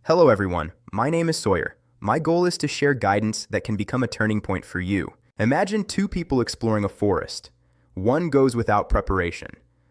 Hello everyone, my name is Sawyer. My goal is to share guidance that can become a turning point for you. Imagine two people exploring a forest. One goes without preparation.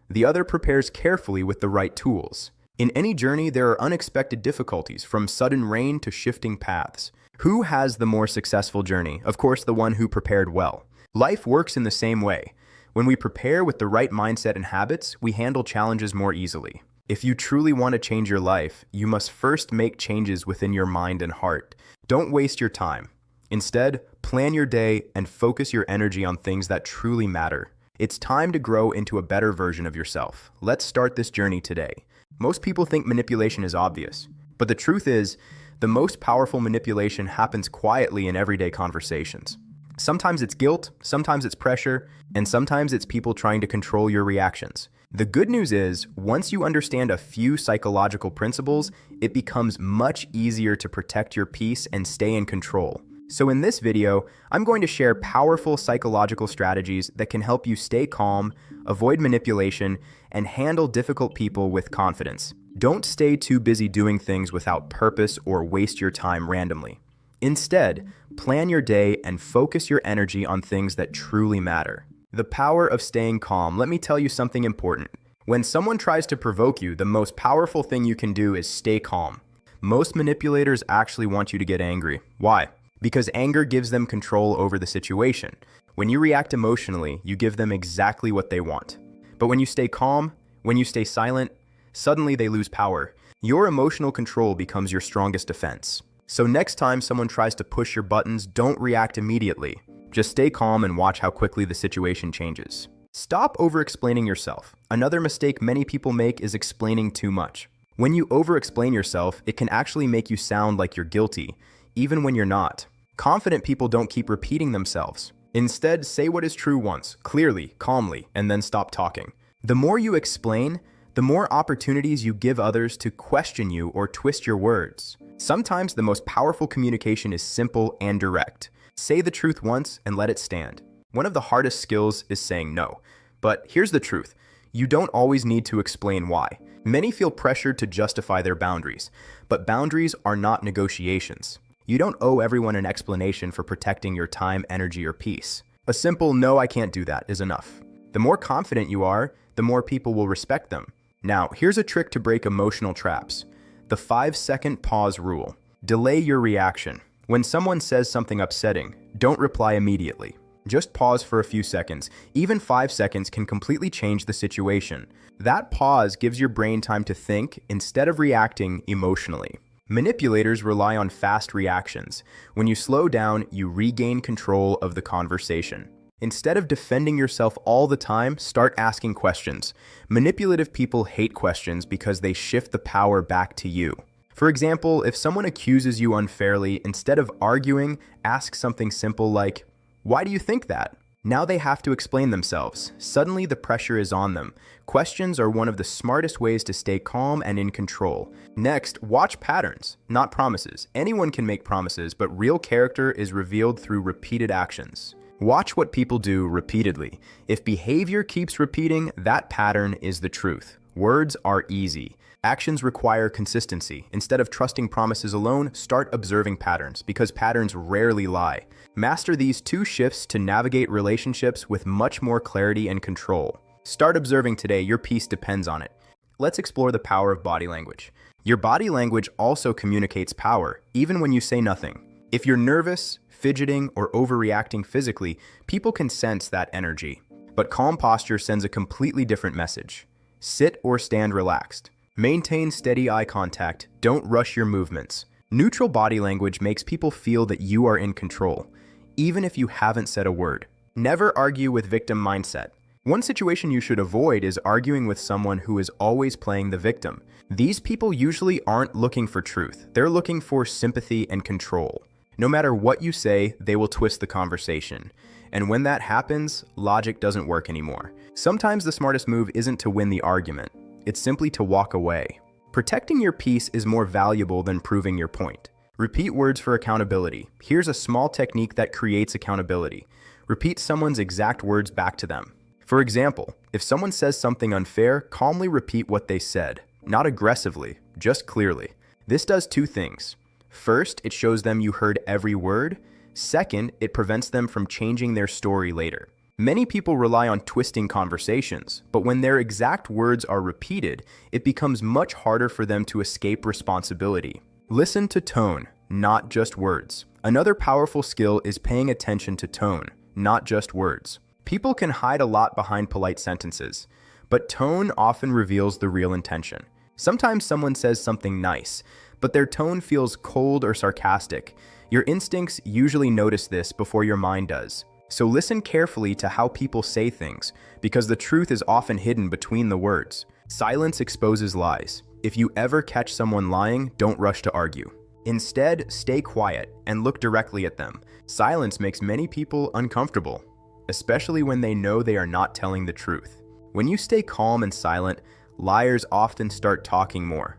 The other prepares carefully with the right tools. In any journey, there are unexpected difficulties, from sudden rain to shifting paths. Who has the more successful journey? Of course, the one who prepared well. Life works in the same way. When we prepare with the right mindset and habits, we handle challenges more easily. If you truly want to change your life, you must first make changes within your mind and heart. Don't waste your time. Instead, plan your day and focus your energy on things that truly matter. It's time to grow into a better version of yourself. Let's start this journey today. Most people think manipulation is obvious, but the truth is, the most powerful manipulation happens quietly in everyday conversations. Sometimes it's guilt, sometimes it's pressure, and sometimes it's people trying to control your reactions. The good news is, once you understand a few psychological principles, it becomes much easier to protect your peace and stay in control. So in this video, I'm going to share powerful psychological strategies that can help you stay calm, avoid manipulation, and handle difficult people with confidence. Don't stay too busy doing things without purpose or waste your time randomly. Instead, plan your day and focus your energy on things that truly matter. The power of staying calm. Let me tell you something important. When someone tries to provoke you, the most powerful thing you can do is stay calm. Most manipulators actually want you to get angry. Why? Because anger gives them control over the situation. When you react emotionally, you give them exactly what they want. But when you stay calm, when you stay silent, suddenly they lose power. Your emotional control becomes your strongest defense. So next time someone tries to push your buttons, don't react immediately. Just stay calm and watch how quickly the situation changes. Stop over-explaining yourself. Another mistake many people make is explaining too much. When you over-explain yourself, it can actually make you sound like you're guilty, even when you're not. Confident people don't keep repeating themselves. Instead, say what is true once, clearly, calmly, and then stop talking. The more you explain, the more opportunities you give others to question you or twist your words. Sometimes the most powerful communication is simple and direct. Say the truth once and let it stand. One of the hardest skills is saying no. But here's the truth. You don't always need to explain why. Many feel pressured to justify their boundaries, but boundaries are not negotiations. You don't owe everyone an explanation for protecting your time, energy, or peace. A simple "no, I can't do that" is enough. The more confident you are, the more people will respect them. Now, here's a trick to break emotional traps. The 5-second pause rule. Delay your reaction. When someone says something upsetting, don't reply immediately. Just pause for a few seconds. Even 5 seconds can completely change the situation. That pause gives your brain time to think instead of reacting emotionally. Manipulators rely on fast reactions. When you slow down, you regain control of the conversation. Instead of defending yourself all the time, start asking questions. Manipulative people hate questions because they shift the power back to you. For example, if someone accuses you unfairly, instead of arguing, ask something simple like, "Why do you think that?" Now they have to explain themselves. Suddenly the pressure is on them. Questions are one of the smartest ways to stay calm and in control. Next, watch patterns, not promises. Anyone can make promises, but real character is revealed through repeated actions. Watch what people do repeatedly. If behavior keeps repeating, that pattern is the truth. Words are easy. Actions require consistency. Instead of trusting promises alone, start observing patterns, because patterns rarely lie. Master these 2 shifts to navigate relationships with much more clarity and control. Start observing today. Your peace depends on it. Let's explore the power of body language. Your body language also communicates power, even when you say nothing. If you're nervous, fidgeting, or overreacting physically, people can sense that energy. But calm posture sends a completely different message. Sit or stand relaxed. Maintain steady eye contact. Don't rush your movements. Neutral body language makes people feel that you are in control, even if you haven't said a word. Never argue with victim mindset. One situation you should avoid is arguing with someone who is always playing the victim. These people usually aren't looking for truth. They're looking for sympathy and control. No matter what you say, they will twist the conversation. And when that happens, logic doesn't work anymore. Sometimes the smartest move isn't to win the argument. It's simply to walk away. Protecting your peace is more valuable than proving your point. Repeat words for accountability. Here's a small technique that creates accountability. Repeat someone's exact words back to them. For example, if someone says something unfair, calmly repeat what they said. Not aggressively, just clearly. This does two things. First, it shows them you heard every word. Second, it prevents them from changing their story later. Many people rely on twisting conversations, but when their exact words are repeated, it becomes much harder for them to escape responsibility. Listen to tone, not just words. Another powerful skill is paying attention to tone, not just words. People can hide a lot behind polite sentences, but tone often reveals the real intention. Sometimes someone says something nice, but their tone feels cold or sarcastic. Your instincts usually notice this before your mind does. So listen carefully to how people say things, because the truth is often hidden between the words. Silence exposes lies. If you ever catch someone lying, don't rush to argue. Instead, stay quiet and look directly at them. Silence makes many people uncomfortable, especially when they know they are not telling the truth. When you stay calm and silent, liars often start talking more,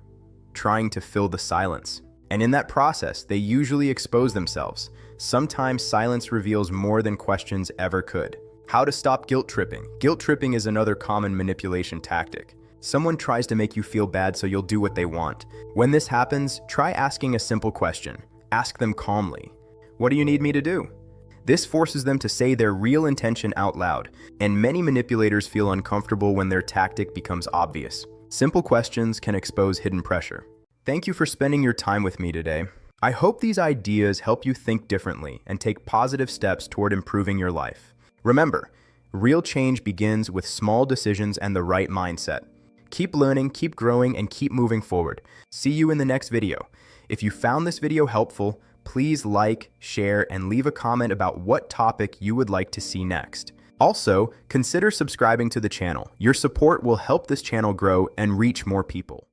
trying to fill the silence. And in that process, they usually expose themselves. Sometimes silence reveals more than questions ever could. How to stop guilt tripping. Guilt tripping is another common manipulation tactic. Someone tries to make you feel bad so you'll do what they want. When this happens, try asking a simple question. Ask them calmly. What do you need me to do? This forces them to say their real intention out loud, and many manipulators feel uncomfortable when their tactic becomes obvious. Simple questions can expose hidden pressure. Thank you for spending your time with me today. I hope these ideas help you think differently and take positive steps toward improving your life. Remember, real change begins with small decisions and the right mindset. Keep learning, keep growing, and keep moving forward. See you in the next video. If you found this video helpful, please like, share, and leave a comment about what topic you would like to see next. Also, consider subscribing to the channel. Your support will help this channel grow and reach more people.